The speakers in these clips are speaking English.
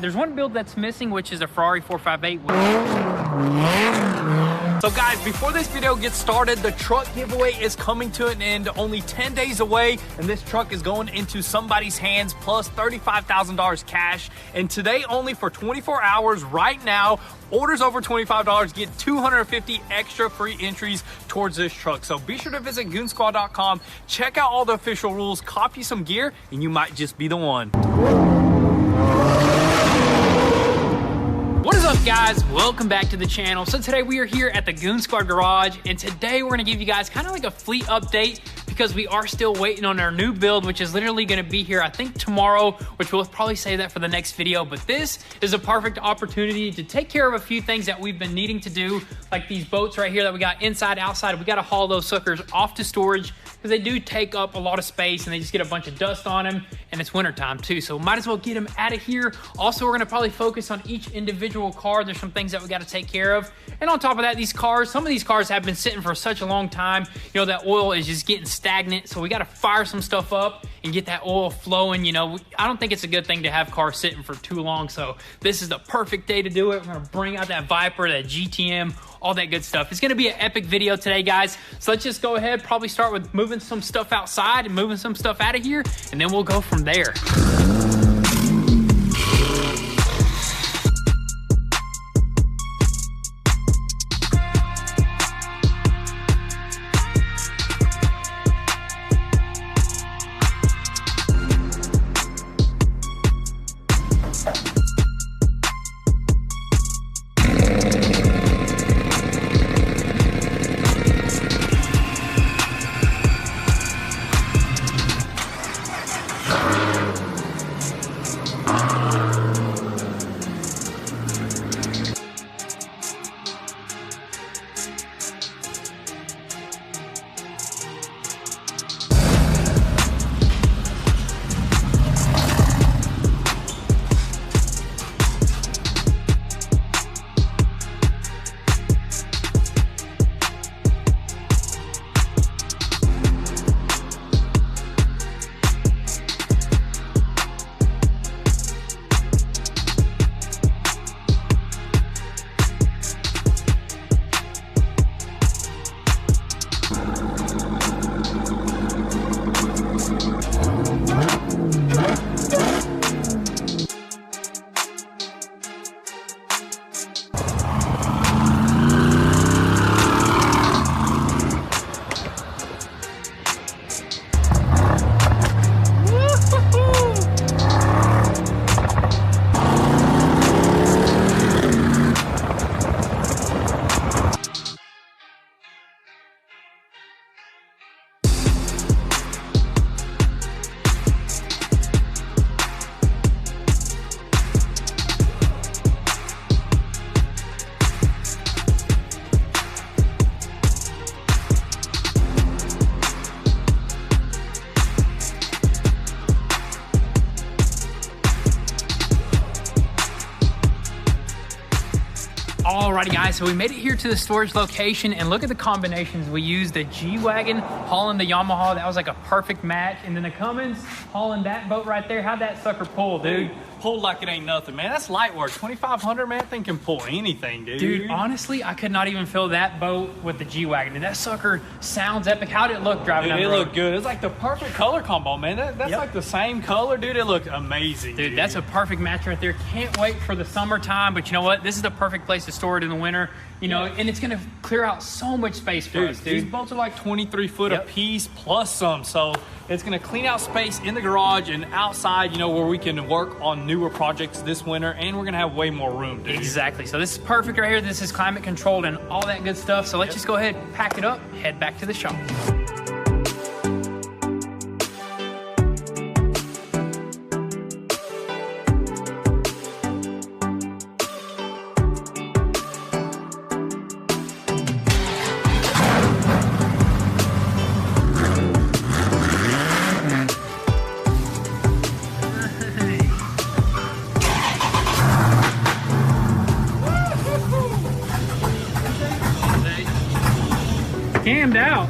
There's one build that's missing, which is a Ferrari 458. So guys, before this video gets started, the truck giveaway is coming to an end, only 10 days away, and this truck is going into somebody's hands, plus $35,000 cash. And today, only for 24 hours right now, orders over $25 get 250 extra free entries towards this truck. So be sure to visit GOONZQUAD.com, check out all the official rules, copy some gear, and you might just be the one. What is up, guys? Welcome back to the channel. So today we are here at the GOONZQUAD garage, and today we're gonna give you guys kind of like a fleet update because we are still waiting on our new build, which is literally gonna be here, I think tomorrow, which we'll probably save that for the next video. But this is a perfect opportunity to take care of a few things that we've been needing to do, like these boats right here that we got inside, outside. We gotta haul those suckers off to storage because they do take up a lot of space and they just get a bunch of dust on them, and it's wintertime too, so might as well get them out of here. Also, we're gonna probably focus on each individual car. There's some things that we gotta take care of. And on top of that, these cars, some of these cars have been sitting for such a long time, you know, that oil is just getting stagnant, so we gotta fire some stuff up and get that oil flowing. You know, I don't think it's a good thing to have cars sitting for too long, so this is the perfect day to do it. We're gonna bring out that Viper, that GTM, all that good stuff. It's gonna be an epic video today, guys. So let's just go ahead, probably start with moving some stuff outside and moving some stuff out of here, and then we'll go from there. Alrighty guys, so we made it here to the storage location, and look at the combinations. We used the G-Wagon hauling the Yamaha. That was like a perfect match. And then the Cummins hauling that boat right there. How'd that sucker pull, dude? Pulled like it ain't nothing, man. That's light work. 2,500, man. That thing can pull anything, dude. Dude, honestly, I could not even fill that boat with the G-Wagon. And that sucker sounds epic. How'd it look driving down the road? It looked good. It's like the perfect color combo, man. That's like the same color, dude. It looked amazing, dude. That's a perfect match right there. Can't wait for the summertime, but you know what? This is the perfect place to store it in the winter. You know, and it's gonna clear out so much space for us, dude. These bolts are like 23 foot a piece plus some, so it's gonna clean out space in the garage and outside, you know, where we can work on newer projects this winter, and we're gonna have way more room, dude. Exactly. So this is perfect right here. This is climate controlled and all that good stuff. So let's just go ahead, pack it up, head back to the shop. Cammed out.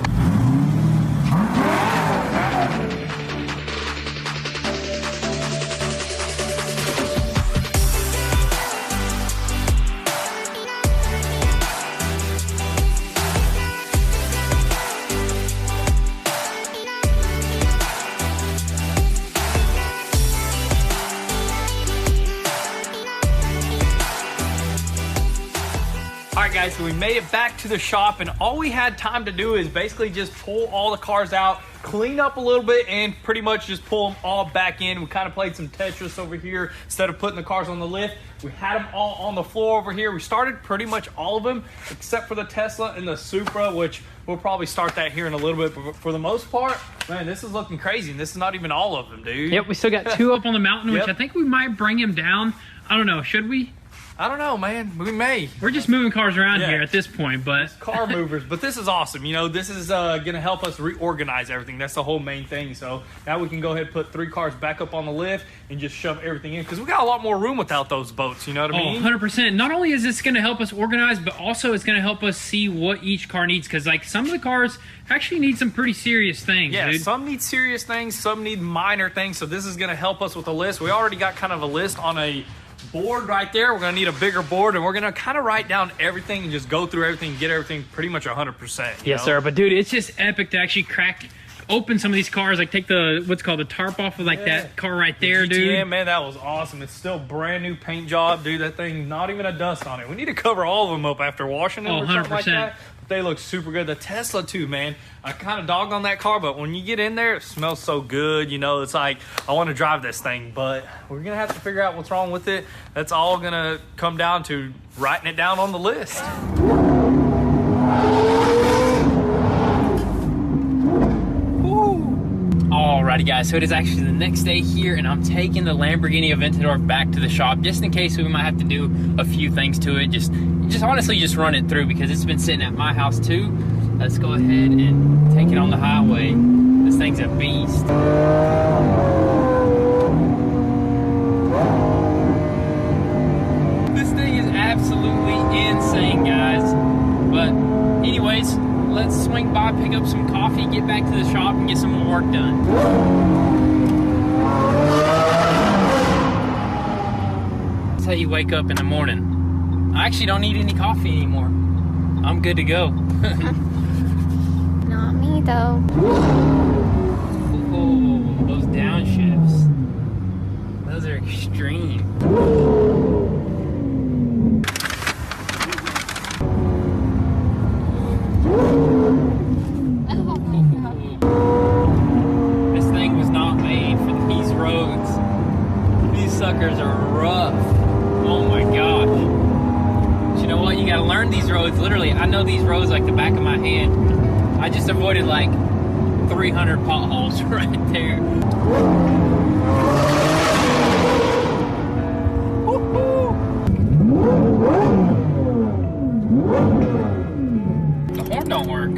right, guys, so we made it back to the shop, and all we had time to do is basically just pull all the cars out, clean up a little bit, and pretty much just pull them all back in. We kind of played some Tetris over here. Instead of putting the cars on the lift, we had them all on the floor over here. We started pretty much all of them except for the Tesla and the Supra, which we'll probably start that here in a little bit. But for the most part, man, this is looking crazy, and this is not even all of them, dude. Yep, we still got 2 up on the mountain, which I think we might bring him down. I don't know, should we? I don't know, man. We may. We're just moving cars around here at this point, but... It's car movers, but this is awesome. You know, this is going to help us reorganize everything. That's the whole main thing. So now we can go ahead and put 3 cars back up on the lift and just shove everything in, because we got a lot more room without those boats, you know what I mean? 100%. Not only is this going to help us organize, but also it's going to help us see what each car needs, because like some of the cars actually need some pretty serious things, dude. Some need serious things, some need minor things, so this is going to help us with the list. We already got kind of a list on a board right there. We're gonna need a bigger board, and we're gonna kind of write down everything and just go through everything and get everything pretty much 100%. Yes, sir. But dude, it's just epic to actually open some of these cars, like take the what's called the tarp off of like that car right there, dude. Yeah, man, that was awesome. It's still brand new paint job, dude. That thing, not even a dust on it. We need to cover all of them up after washing them or something like that. But they look super good. The Tesla too, man. I kind of dogged on that car, but when you get in there, it smells so good. You know, it's like, I want to drive this thing, but we're going to have to figure out what's wrong with it. That's all going to come down to writing it down on the list. Alrighty, guys, so it is actually the next day here, and I'm taking the Lamborghini Aventador back to the shop just in case we might have to do a few things to it. Just honestly just run it through, because it's been sitting at my house too. Let's go ahead and take it on the highway. This thing's a beast. This thing is absolutely insane, guys. But anyways, let's swing by, pick up some coffee, get back to the shop, and get some more work done. That's how you wake up in the morning. I actually don't need any coffee anymore. I'm good to go. Not me, though. Oh, those downshifts. Those are extreme. This thing was not made for these roads. These suckers are rough. Oh my gosh. But you know what? You gotta learn these roads. Literally, I know these roads like the back of my hand. I just avoided like 300 potholes right there. The horn don't work.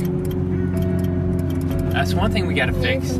That's one thing we gotta fix.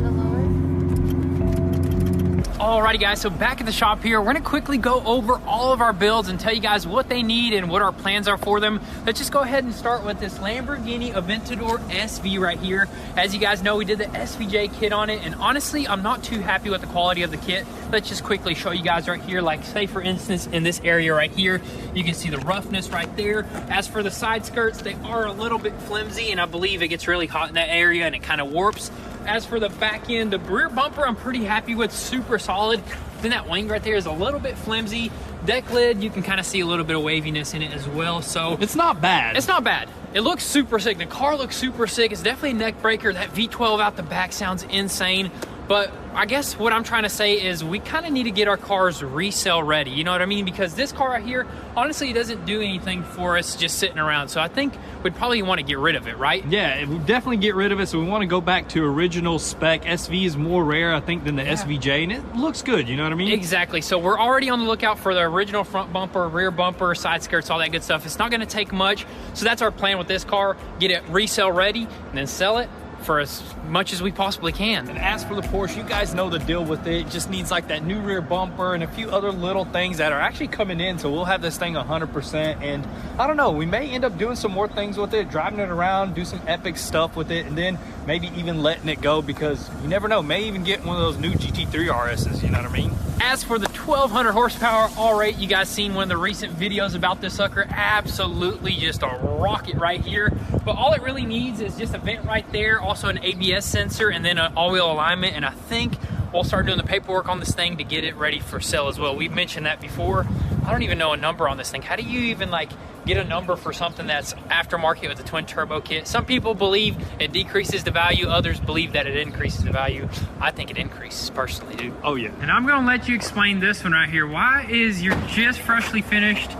Alrighty, guys, so back at the shop here, we're gonna quickly go over all of our builds and tell you guys what they need and what our plans are for them. Let's just go ahead and start with this Lamborghini Aventador SV right here. As you guys know, we did the SVJ kit on it, and honestly, I'm not too happy with the quality of the kit. Let's just quickly show you guys right here, like say for instance, in this area right here, you can see the roughness right there. As for the side skirts, they are a little bit flimsy, and I believe it gets really hot in that area and it kind of warps. As for the back end, the rear bumper, I'm pretty happy with, super solid. Then that wing right there is a little bit flimsy. Deck lid, you can kind of see a little bit of waviness in it as well. So it's not bad. It's not bad. It looks super sick. The car looks super sick. It's definitely a neck breaker. That V12 out the back sounds insane. But I guess what I'm trying to say is we kind of need to get our cars resale ready. You know what I mean? Because this car right here, honestly, it doesn't do anything for us just sitting around. So I think we'd probably want to get rid of it, right? Yeah, we'll definitely get rid of it. So we want to go back to original spec. SV is more rare, I think, than the SVJ, and it looks good. You know what I mean? Exactly. So we're already on the lookout for the original front bumper, rear bumper, side skirts, all that good stuff. It's not going to take much. So that's our plan with this car. Get it resale ready and then sell it for as much as we possibly can. And as for the Porsche, you guys know the deal with it. It just needs like that new rear bumper and a few other little things that are actually coming in, so we'll have this thing 100%. And I don't know, we may end up doing some more things with it, driving it around, do some epic stuff with it, and then maybe even letting it go, because you never know, may even get one of those new GT3 RSs, you know what I mean? As for the 1200 horsepower R8, you guys seen one of the recent videos about this sucker. Absolutely just a rocket right here. But all it really needs is just a vent right there, also an ABS sensor, and then an all-wheel alignment. And I think we'll start doing the paperwork on this thing to get it ready for sale as well. We've mentioned that before. I don't even know a number on this thing. How do you even like get a number for something that's aftermarket with a twin turbo kit? Some people believe it decreases the value. Others believe that it increases the value. I think it increases personally, dude. Oh yeah. And I'm gonna let you explain this one right here. Why is your just freshly finished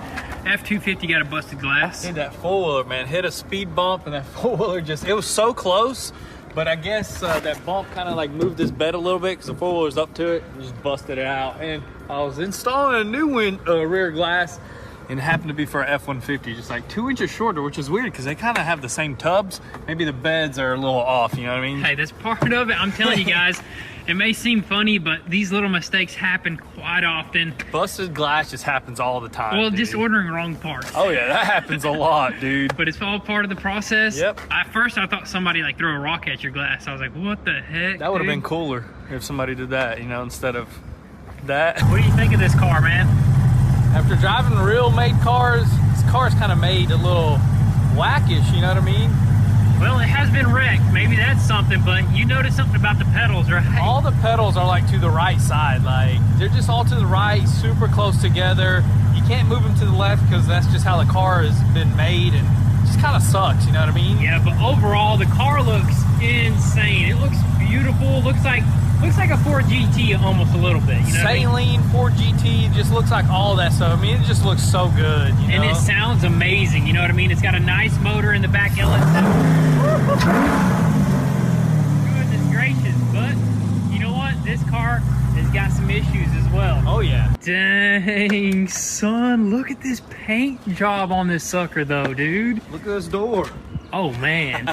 F-250 got a busted glass? Dude, that four-wheeler, man, hit a speed bump and that four-wheeler just, it was so close, but I guess that bump kind of like moved this bed a little bit because the four-wheeler's up to it and just busted it out. And I was installing a new rear glass, and it happened to be for an F-150, just like 2 inches shorter, which is weird because they kind of have the same tubs. Maybe the beds are a little off, you know what I mean? Hey, that's part of it. I'm telling you guys, it may seem funny, but these little mistakes happen quite often. Busted glass just happens all the time. Well, dude. just ordering wrong parts. Oh yeah, that happens a lot, dude. But it's all part of the process. Yep. At first, I thought somebody like threw a rock at your glass. I was like, what the heck? That would have been cooler if somebody did that, you know, instead of that. What do you think of this car, man? After driving real made cars, this car's kind of made a little whackish, you know what I mean? Well, it has been wrecked. Maybe that's something, but you noticed something about the pedals, right? All the pedals are like to the right side. Like they're just all to the right, super close together. You can't move them to the left because that's just how the car has been made, and it just kind of sucks, you know what I mean? Yeah, but overall, the car looks insane. It looks beautiful. Looks like a Ford GT almost a little bit. You know Saline, Ford GT, just looks like all that stuff. I mean, it just looks so good, you know? And it sounds amazing, you know what I mean? It's got a nice motor in the back LS7. Goodness gracious, but you know what? This car has got some issues as well. Oh yeah. Dang, son, look at this paint job on this sucker though, dude. Look at this door. Oh man.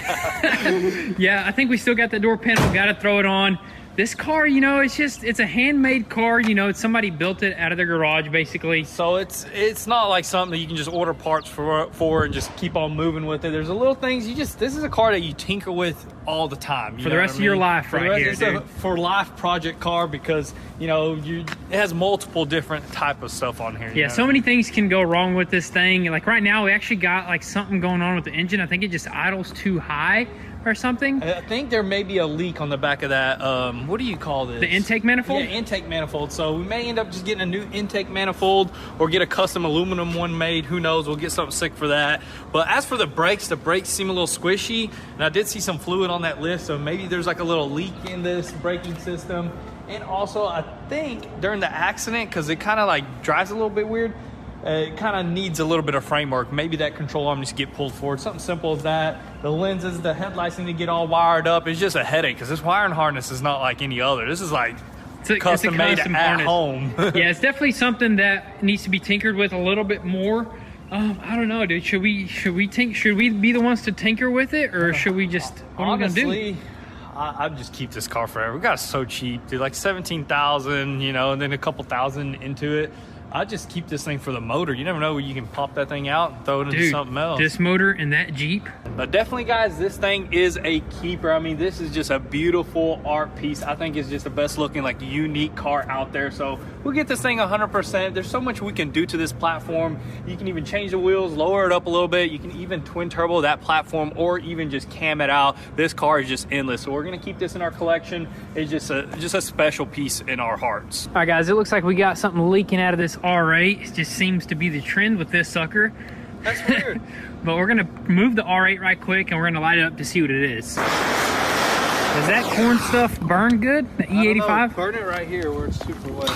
Yeah, I think we still got the door panel, gotta throw it on. This car, you know, it's a handmade car, you know, somebody built it out of their garage basically. So it's not like something that you can just order parts for and just keep on moving with it. There's a little things this is a car that you tinker with all the time. For the rest of your life right here, dude. For life project car because, you know, it has multiple different type of stuff on here. Yeah, so many things can go wrong with this thing. Like right now, we actually got like something going on with the engine. I think it just idles too high or something. I think there may be a leak on the back of that. What do you call this? The intake manifold? Yeah, intake manifold. So we may end up just getting a new intake manifold or get a custom aluminum one made. Who knows? We'll get something sick for that. But as for the brakes seem a little squishy. And I did see some fluid on that lift. So maybe there's like a little leak in this braking system. And also, I think during the accident, because it kind of like drives a little bit weird, it kind of needs a little bit of framework. Maybe that control arm needs to get pulled forward. Something simple as that. The lenses, the headlights need to get all wired up. It's just a headache because this wiring harness is not like any other. This is like custom made at home. Yeah, it's definitely something that needs to be tinkered with a little bit more. I don't know, dude. Should we be the ones to tinker with it, or should we just? What Honestly, are we gonna do? I'd just keep this car forever. We got it so cheap, dude. Like 17,000, you know, and then a couple thousand into it. I just keep this thing for the motor. You never know when you can pop that thing out and throw it into something else. This motor and that Jeep. But definitely, guys, this thing is a keeper. I mean, this is just a beautiful art piece. I think it's just the best looking, like, unique car out there. So we'll get this thing 100%. There's so much we can do to this platform. You can even change the wheels, lower it up a little bit. You can even twin turbo that platform or even just cam it out. This car is just endless. So we're going to keep this in our collection. It's just a special piece in our hearts. All right, guys, it looks like we got something leaking out of this R8. It just seems to be the trend with this sucker. That's weird. But we're gonna move the R8 right quick and we're gonna light it up to see what it is. Does that corn stuff burn good? The E85? Burn it right here where it's super wet.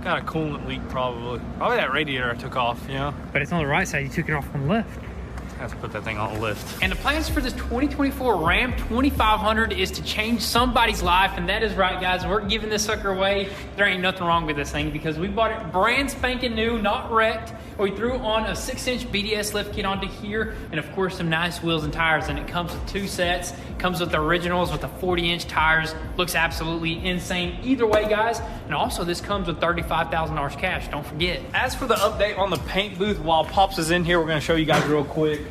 Got a coolant leak probably. Probably that radiator I took off, you know? But it's on the right side, you took it off on the left. I have to put that thing on a lift. And the plans for this 2024 Ram 2500 is to change somebody's life, and that is right, guys. We're giving this sucker away. There ain't nothing wrong with this thing because we bought it brand spanking new, not wrecked. We threw on a 6-inch BDS lift kit onto here, and of course some nice wheels and tires, and it comes with 2 sets. It comes with the originals with the 40-inch tires. Looks absolutely insane either way, guys. And also this comes with $35,000 cash, don't forget. As for the update on the paint booth, while Pops is in here, we're gonna show you guys real quick.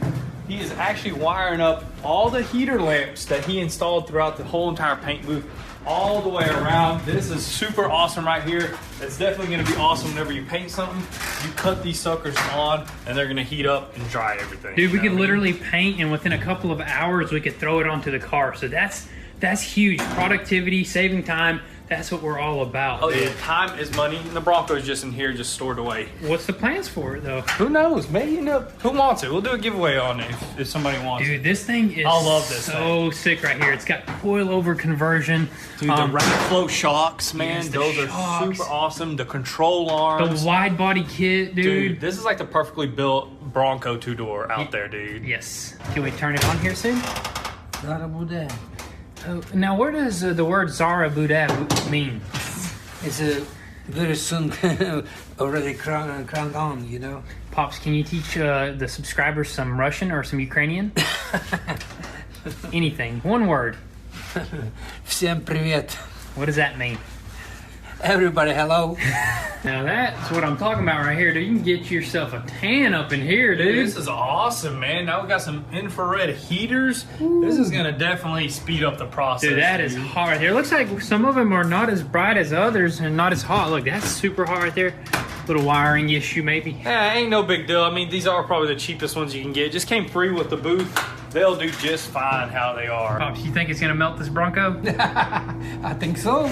He is actually wiring up all the heater lamps that he installed throughout the whole entire paint booth all the way around. This is super awesome right here. It's definitely gonna be awesome whenever you paint something. You cut these suckers on and they're gonna heat up and dry everything. Dude, we could literally paint and within a couple of hours we could throw it onto the car. So that's That's huge. Productivity, saving time. That's what we're all about. Oh yeah, time is money. And the Bronco's just in here, just stored away. What's the plans for it though? Who knows? Maybe, you know, who wants it? We'll do a giveaway on it if somebody wants it. Dude, this thing is I love this so sick right here. It's got coilover conversion. Dude, the rapid flow shocks, man, yes, the those are shocks. super awesome. The control arms. The wide body kit, dude. This is like the perfectly built Bronco two-door out there, dude. Yes. Can we turn it on here soon? Zara Boudet. Now, where does the word Zara Boudet mean? It's a very soon already crowned on, you know. Pops, can you teach the subscribers some Russian or some Ukrainian? Anything. One word. Всем привет. What does that mean? Everybody, hello. Now that's what I'm talking about right here, dude. You can get yourself a tan up in here, dude. This is awesome, man. Now we got some infrared heaters. Ooh. This is gonna definitely speed up the process. Dude, that is hot right here. Looks like some of them are not as bright as others and not as hot. Look, that's super hot right there. Little wiring issue maybe. Yeah, ain't no big deal. I mean, these are probably the cheapest ones you can get. Just came free with the booth. They'll do just fine how they are. Pops, you think it's gonna melt this Bronco? I think so.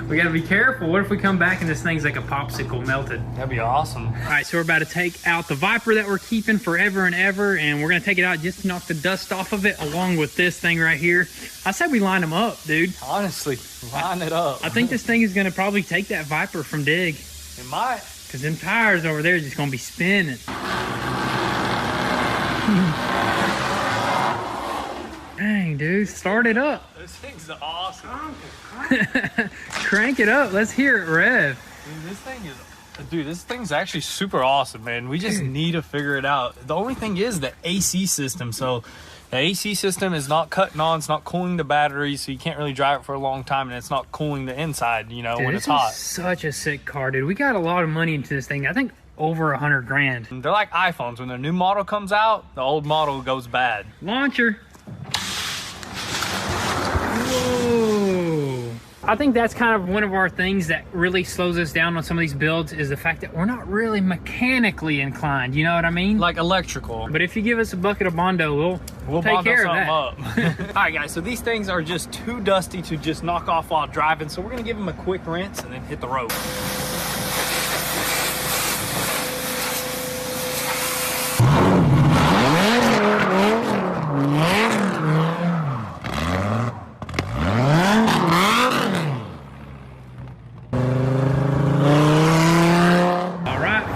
We gotta be careful. What if we come back and this thing's like a popsicle melted? That'd be awesome. All right, so we're about to take out the Viper that we're keeping forever and ever, and we're gonna take it out just to knock the dust off of it, along with this thing right here. I said we line them up, dude. Honestly, line it up. I think this thing is gonna probably take that Viper from Dig. It might. Because them tires over there are just gonna be spinning. Dang, dude, start it up. This thing's awesome. Crank it up. Let's hear it rev. Dude, this thing's actually super awesome, man. We just need to figure it out. The only thing is the AC system. So the AC system is not cutting on. It's not cooling the battery, so you can't really drive it for a long time, and it's not cooling the inside, you know, dude, when it's hot. Such a sick car, dude. We got a lot of money into this thing. I think over 100 grand. They're like iPhones. When their new model comes out, the old model goes bad. Launcher. Whoa. I think that's kind of one of our things that really slows us down on some of these builds is the fact that we're not really mechanically inclined. You know what I mean? Like electrical. But if you give us a bucket of Bondo, we'll take care of that. All right, guys. So these things are just too dusty to just knock off while driving. So we're gonna give them a quick rinse and then hit the road.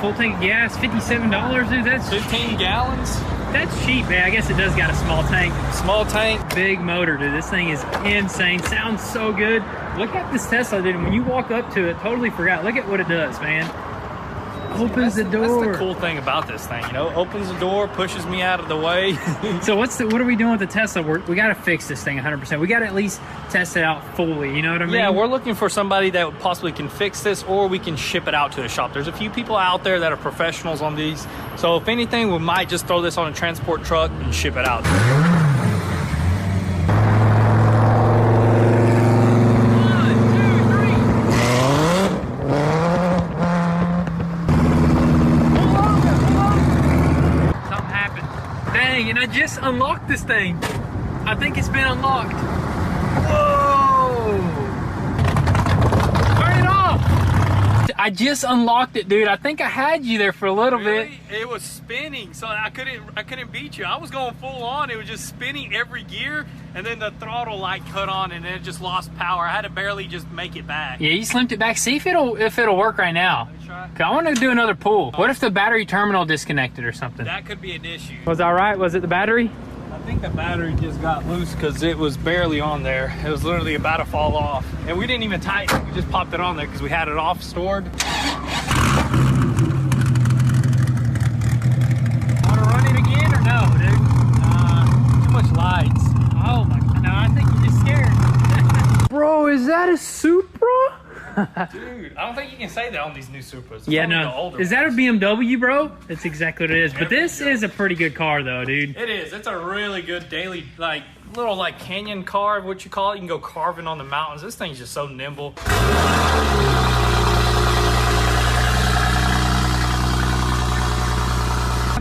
Full tank of gas, $57, dude. That's 15 gallons. That's cheap, man. I guess it does got a small tank. Small tank. Big motor, dude. This thing is insane. Sounds so good. Look at this Tesla, dude. When you walk up to it, totally forgot. Look at what it does, man. Opens the door. That's the cool thing about this thing, you know. Opens the door, pushes me out of the way. So what are we doing with the Tesla? We got to fix this thing 100%. We got to at least test it out fully. You know what I mean? Yeah, we're looking for somebody that possibly can fix this, or we can ship it out to a shop. There's a few people out there that are professionals on these. So if anything, we might just throw this on a transport truck and ship it out. And I just unlocked this thing. I think it's been unlocked. Whoa! Turn it off! I just unlocked it, dude. I think I had you there for a little bit. It was spinning, so I couldn't beat you. I was going full on. It was just spinning every gear, and then the throttle light cut on, and then it just lost power. I had to barely just make it back. Yeah, you slimped it back. See if it'll work right now. I want to do another pull. What if the battery terminal disconnected or something? That could be an issue. Was that right? Was it the battery? I think the battery just got loose because it was barely on there. It was literally about to fall off. And we didn't even tighten it. We just popped it on there because we had it off stored. Want to run it again or no, dude? Too much lights. Oh my God. No, I think you're just scared. Bro, is that a Supra? Dude, I don't think you can say that on these new Supras. It's yeah, no. Is that a BMW, bro? That's exactly what it is. But this is a pretty good car, though, dude. It is. It's a really good daily, little canyon car, what you call it. You can go carving on the mountains. This thing's just so nimble.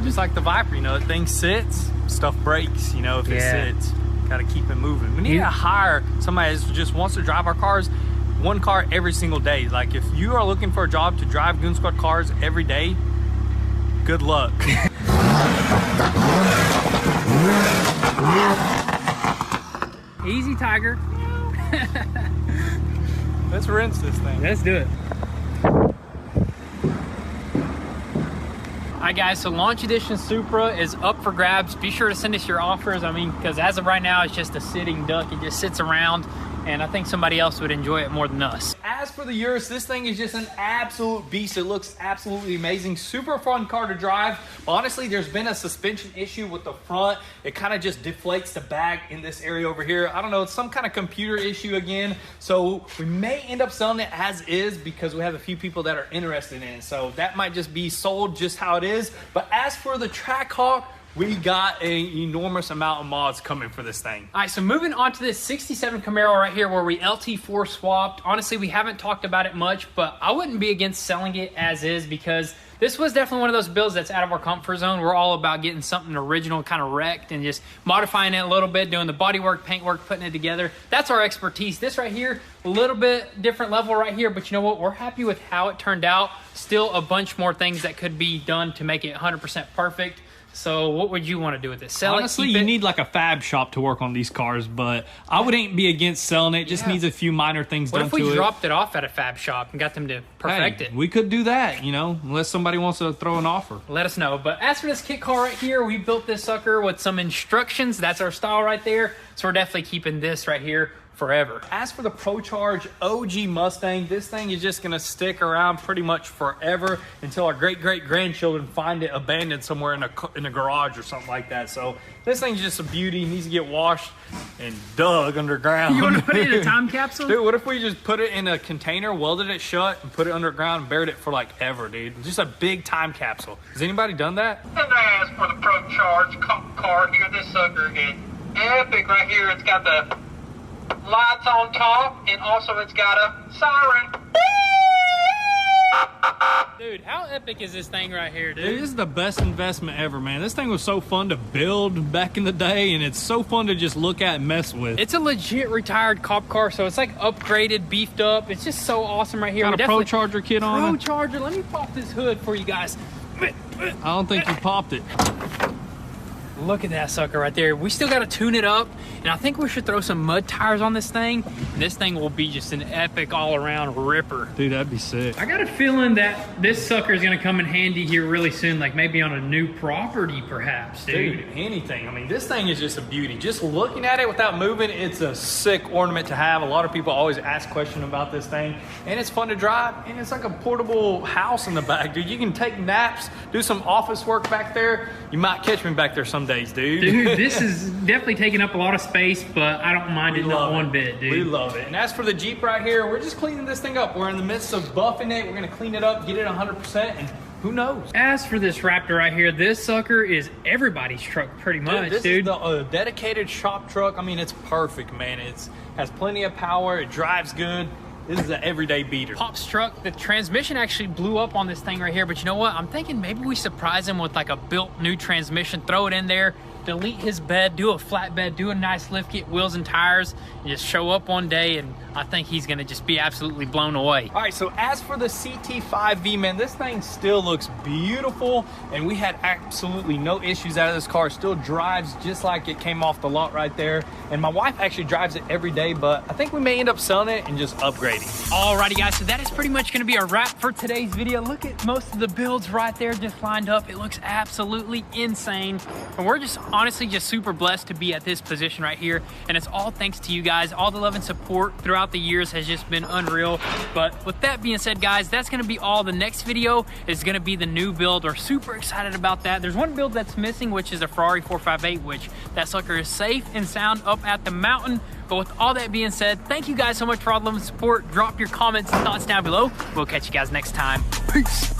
Just like the Viper, you know, the thing sits, stuff breaks, you know, if it sits. got to keep it moving. We need to hire somebody that just wants to drive our cars, one car every single day. Like if you are looking for a job to drive Goon Squad cars every day, good luck. Easy, Tiger. Let's rinse this thing. Let's do it. Alright guys, so Launch Edition Supra is up for grabs. Be sure to send us your offers. I mean, because as of right now, it's just a sitting duck. It just sits around, and I think somebody else would enjoy it more than us. As for the Urus, this thing is just an absolute beast. It looks absolutely amazing. Super fun car to drive. Honestly, there's been a suspension issue with the front. It kind of just deflates the bag in this area over here. I don't know, it's some kind of computer issue again. So we may end up selling it as is because we have a few people that are interested in it. So that might just be sold just how it is. But as for the Trackhawk, we got an enormous amount of mods coming for this thing. All right, so moving on to this 67 Camaro right here where we LT4 swapped. Honestly, we haven't talked about it much, but I wouldn't be against selling it as is because this was definitely one of those builds that's out of our comfort zone. We're all about getting something original, kind of wrecked, and just modifying it a little bit, doing the body work, paint work, putting it together. That's our expertise. This right here, a little bit different level right here, but you know what? We're happy with how it turned out. Still a bunch more things that could be done to make it 100% perfect. So what would you want to do with this? Sell Honestly, it, keep you it? need like a fab shop to work on these cars, but I wouldn't be against selling it. Just needs a few minor things done to it. What if we dropped it off at a fab shop and got them to perfect it? We could do that, you know, unless somebody wants to throw an offer. Let us know. But as for this kit car right here, we built this sucker with some instructions. That's our style right there. So we're definitely keeping this right here forever. As for the ProCharge OG Mustang, this thing is just gonna stick around pretty much forever until our great-great-grandchildren find it abandoned somewhere in a garage or something like that. So this thing's just a beauty. It needs to get washed and dug underground. You want to put it in a time capsule? Dude, what if we just put it in a container, welded it shut, and put it underground and buried it for like ever, dude? Just a big time capsule. Has anybody done that? And as for the ProCharge car here, this sucker is epic right here. It's got the lights on top, and also it's got a siren. Dude, how epic is this thing right here, dude? Dude, this is the best investment ever, man. This thing was so fun to build back in the day, and it's so fun to just look at and mess with. It's a legit retired cop car, so it's like upgraded, beefed up. It's just so awesome right here. Got a ProCharger kit on it. ProCharger. Let me pop this hood for you guys. I don't think you popped it. Look at that sucker right there. We still got to tune it up, and I think we should throw some mud tires on this thing, and this thing will be just an epic all-around ripper. Dude, that'd be sick. I got a feeling that this sucker is going to come in handy here really soon, like maybe on a new property perhaps, dude. Dude, anything. I mean, this thing is just a beauty. Just looking at it without moving, it's a sick ornament to have. A lot of people always ask questions about this thing, and it's fun to drive, and it's like a portable house in the back, dude. You can take naps, do some office work back there. You might catch me back there someday. Dude, this is definitely taking up a lot of space, but I don't mind it not one bit, dude. We love it. And as for the Jeep right here, we're just cleaning this thing up. We're in the midst of buffing it. We're going to clean it up, get it 100%, and who knows? As for this Raptor right here, this sucker is everybody's truck pretty much, This dude. is the dedicated shop truck. I mean, it's perfect, man. It has plenty of power. It drives good. This is an everyday beater. Pop's truck, the transmission actually blew up on this thing right here, but you know what? I'm thinking maybe we surprise him with like a built new transmission, throw it in there, delete his bed, do a flatbed, do a nice lift, get wheels and tires, and just show up one day, and I think he's gonna just be absolutely blown away. All right, so as for the CT5V, man, this thing still looks beautiful, and we had absolutely no issues out of this car. It still drives just like it came off the lot right there, and my wife actually drives it every day, but I think we may end up selling it and just upgrading. Alrighty guys, so that is pretty much gonna be a wrap for today's video. Look at most of the builds right there just lined up. It looks absolutely insane, and we're just honestly just super blessed to be at this position right here, and it's all thanks to you guys. All the love and support throughout the years has just been unreal. But with that being said, guys, that's gonna be all. The next video is gonna be the new build. We're super excited about that. There's one build that's missing, which is a Ferrari 458, which that sucker is safe and sound up at the mountain. But with all that being said, thank you guys so much for all the love and support. Drop your comments and thoughts down below. We'll catch you guys next time. Peace.